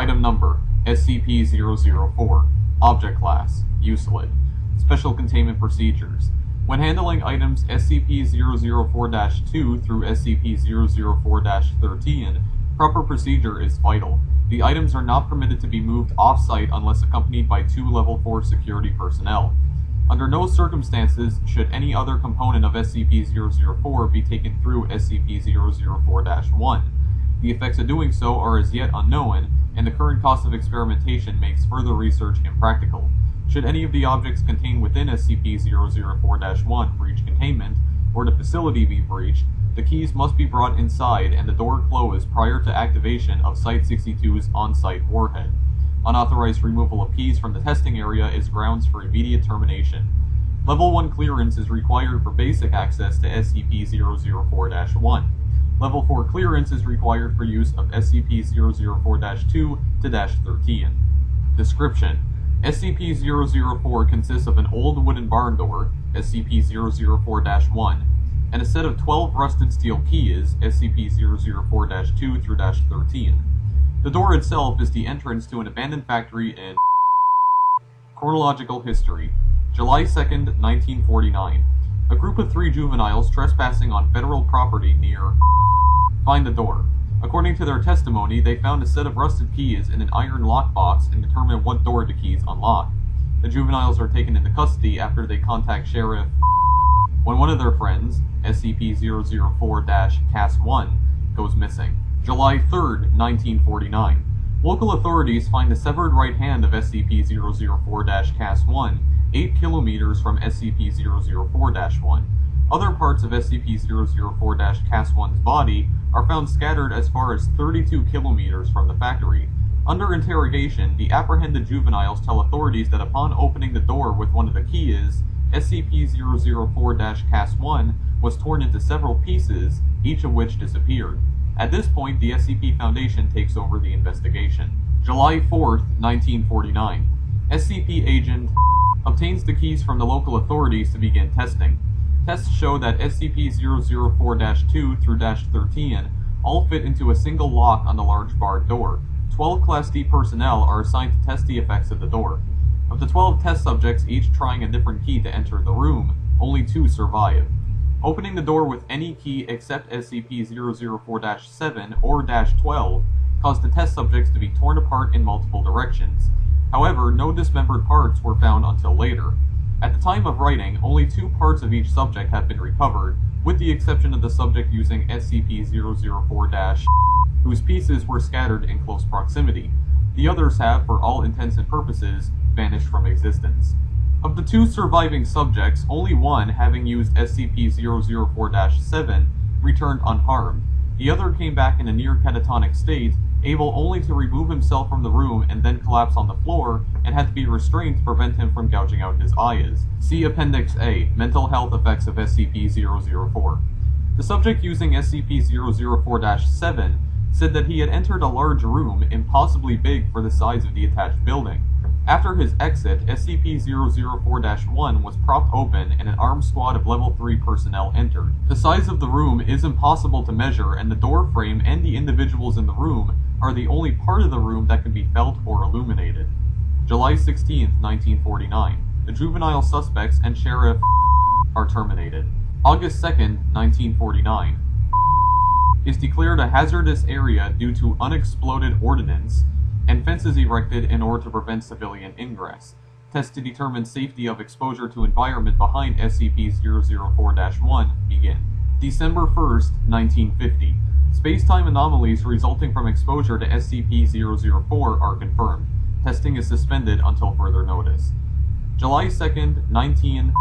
Item Number, SCP-004. Object Class, Uselid. Special Containment Procedures. When handling items SCP-004-2 through SCP-004-13, proper procedure is vital. The items are not permitted to be moved off-site unless accompanied by 2 Level 4 security personnel. Under no circumstances should any other component of SCP-004 be taken through SCP-004-1. The effects of doing so are as yet unknown, and the current cost of experimentation makes further research impractical. Should any of the objects contained within SCP-004-1 breach containment, or the facility be breached, the keys must be brought inside and the door closed prior to activation of Site-62's on-site warhead. Unauthorized removal of keys from the testing area is grounds for immediate termination. Level 1 clearance is required for basic access to SCP-004-1. Level 4 clearance is required for use of SCP-004-2 to -13. Description: SCP-004 consists of an old wooden barn door, SCP-004-1, and a set of 12 rusted steel keys, SCP-004-2 through -13. The door itself is the entrance to an abandoned factory in Chronological History. July 2nd, 1949. A group of 3 juveniles trespassing on federal property near find the door. According to their testimony, they found a set of rusted keys in an iron lockbox and determined what door the keys unlock. The juveniles are taken into custody after they contact Sheriff when one of their friends, SCP-004-1, goes missing. July 3rd, 1949. Local authorities find the severed right hand of SCP-004-1 8 kilometers from SCP-004-1. Other parts of SCP-004-1's body are found scattered as far as 32 kilometers from the factory. Under interrogation, the apprehended juveniles tell authorities that upon opening the door with one of the keys, SCP-004-1 was torn into several pieces, each of which disappeared. At this point, the SCP Foundation takes over the investigation. July 4th, 1949. SCP Agent obtains the keys from the local authorities to begin testing. Tests show that SCP-004-2 through -13 all fit into a single lock on the large barred door. 12 Class D personnel are assigned to test the effects of the door. Of the 12 test subjects each trying a different key to enter the room, only 2 survive. Opening the door with any key except SCP-004-7 or -12 caused the test subjects to be torn apart in multiple directions. However, no dismembered parts were found until later. At the time of writing, only 2 parts of each subject have been recovered, with the exception of the subject using SCP-004- whose pieces were scattered in close proximity. The others have, for all intents and purposes, vanished from existence. Of the 2 surviving subjects, only one, having used SCP-004-7, returned unharmed. The other came back in a near catatonic state, able only to remove himself from the room and then collapse on the floor, and had to be restrained to prevent him from gouging out his eyes. See Appendix A, Mental Health Effects of SCP-004. The subject using SCP-004-7 said that he had entered a large room, impossibly big for the size of the attached building. After his exit, SCP-004-1 was propped open and an armed squad of Level 3 personnel entered. The size of the room is impossible to measure, and the door frame and the individuals in the room are the only part of the room that can be felt or illuminated. July 16th, 1949. The juvenile suspects and Sheriff are terminated. August 2nd, 1949. Is declared a hazardous area due to unexploded ordnance and fences erected in order to prevent civilian ingress. Tests to determine safety of exposure to environment behind SCP-004-1 begin. December 1st, 1950. Space-time anomalies resulting from exposure to SCP-004 are confirmed. Testing is suspended until further notice. July 2nd, 19...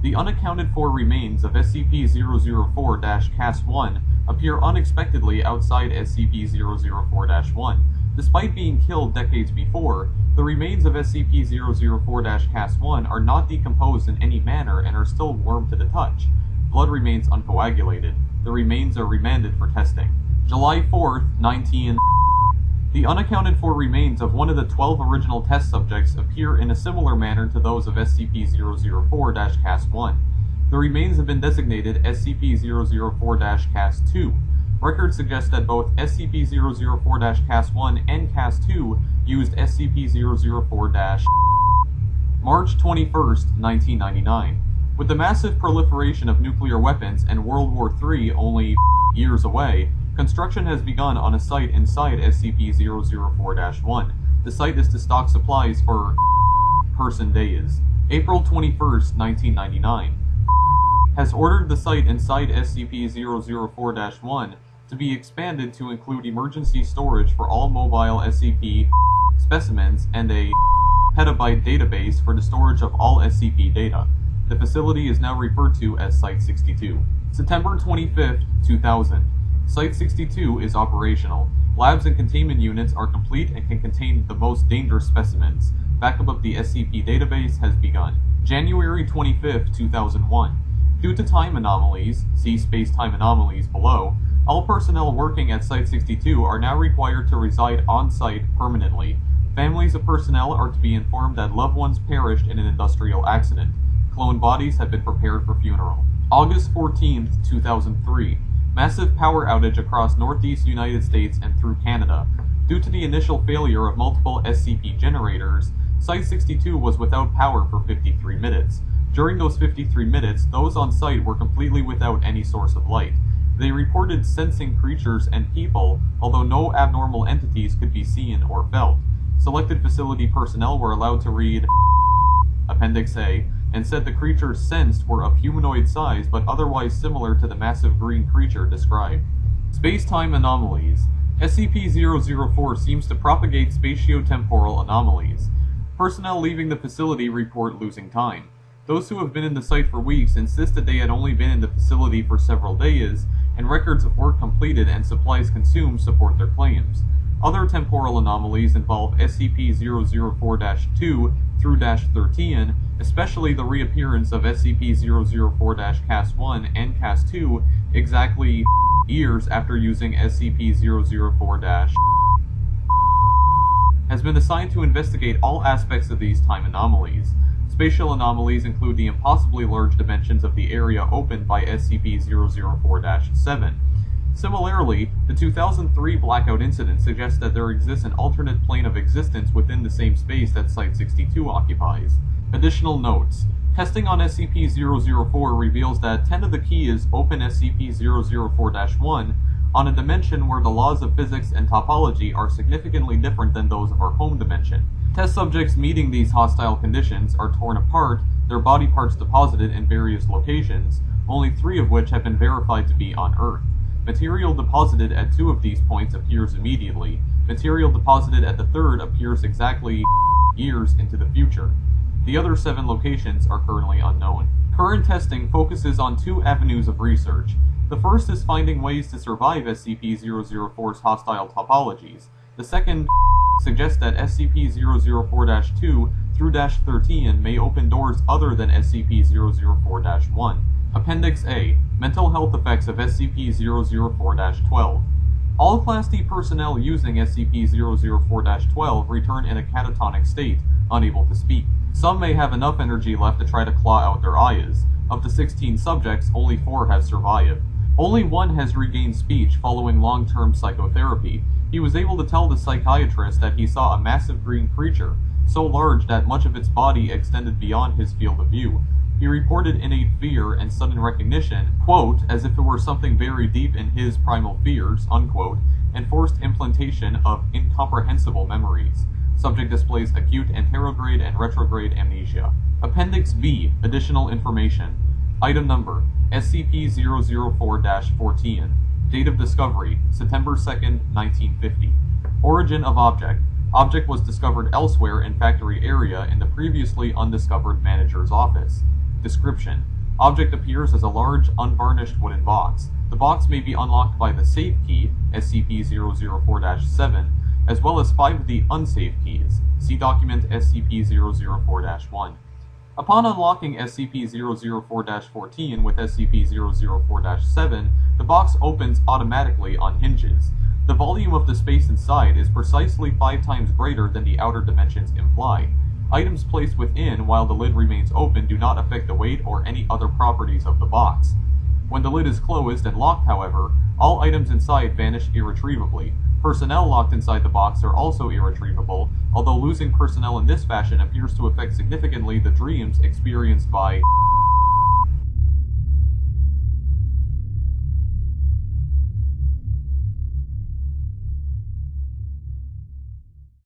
The unaccounted for remains of SCP-004-1 appear unexpectedly outside SCP-004-1. Despite being killed decades before, the remains of SCP-004-1 are not decomposed in any manner and are still warm to the touch. Blood remains uncoagulated. The remains are remanded for testing. July 4th, 19... The unaccounted for remains of one of the 12 original test subjects appear in a similar manner to those of SCP-004-1. The remains have been designated SCP-004-2. Records suggest that both SCP-004-Cas-1 and Cas-2 used SCP-004- March 21, 1999. With the massive proliferation of nuclear weapons and World War III only years away, construction has begun on a site inside SCP-004-1. The site is to stock supplies for person days. April 21, 1999. Has ordered the site inside SCP-004-1 to be expanded to include emergency storage for all mobile SCP specimens and a petabyte database for the storage of all SCP data. The facility is now referred to as Site-62. September 25, 2000. Site-62 is operational. Labs and containment units are complete and can contain the most dangerous specimens. Backup of the SCP database has begun. January 25, 2001. Due to time anomalies, see space-time anomalies below, all personnel working at Site-62 are now required to reside on-site permanently. Families of personnel are to be informed that loved ones perished in an industrial accident. Clone bodies have been prepared for funeral. August 14, 2003. Massive power outage across northeast United States and through Canada. Due to the initial failure of multiple SCP generators, Site-62 was without power for 53 minutes. During those 53 minutes, those on site were completely without any source of light. They reported sensing creatures and people, although no abnormal entities could be seen or felt. Selected facility personnel were allowed to read Appendix A, and said the creatures sensed were of humanoid size but otherwise similar to the massive green creature described. Space-time anomalies. SCP-004 seems to propagate spatio-temporal anomalies. Personnel leaving the facility report losing time. Those who have been in the site for weeks insist that they had only been in the facility for several days, and records of work completed and supplies consumed support their claims. Other temporal anomalies involve SCP-004-2 through -13, especially the reappearance of SCP-004-Cas-1 and Cas-2 exactly years after using SCP-004- has been assigned to investigate all aspects of these time anomalies. Spatial anomalies include the impossibly large dimensions of the area opened by SCP-004-7. Similarly, the 2003 blackout incident suggests that there exists an alternate plane of existence within the same space that Site-62 occupies. Additional notes. Testing on SCP-004 reveals that 10 of the keys open SCP-004-1 on a dimension where the laws of physics and topology are significantly different than those of our home dimension. Test subjects meeting these hostile conditions are torn apart, their body parts deposited in various locations, only 3 of which have been verified to be on Earth. Material deposited at 2 of these points appears immediately. Material deposited at the 3rd appears exactly years into the future. The other 7 locations are currently unknown. Current testing focuses on 2 avenues of research. The first is finding ways to survive SCP-004's hostile topologies. The second suggests that SCP-004-2 through -13 may open doors other than SCP-004-1. Appendix A. Mental health effects of SCP-004-12. All Class D personnel using SCP-004-12 return in a catatonic state, unable to speak. Some may have enough energy left to try to claw out their eyes. Of the 16 subjects, only 4 have survived. Only 1 has regained speech following long-term psychotherapy. He was able to tell the psychiatrist that he saw a massive green creature, so large that much of its body extended beyond his field of view. He reported innate fear and sudden recognition, quote, as if it were something very deep in his primal fears, unquote, and forced implantation of incomprehensible memories. Subject displays acute anterograde and retrograde amnesia. Appendix B. Additional information. Item number, SCP-004-14. Date of discovery, September 2nd, 1950. Origin of object. Object was discovered elsewhere in factory area in the previously undiscovered manager's office. Description. Object appears as a large, unvarnished wooden box. The box may be unlocked by the safe key, SCP-004-7, as well as 5 of the unsafe keys. See document SCP-004-1. Upon unlocking SCP-004-14 with SCP-004-7, the box opens automatically on hinges. The volume of the space inside is precisely 5 times greater than the outer dimensions imply. Items placed within while the lid remains open do not affect the weight or any other properties of the box. When the lid is closed and locked, however, all items inside vanish irretrievably. Personnel locked inside the box are also irretrievable, although losing personnel in this fashion appears to affect significantly the dreams experienced by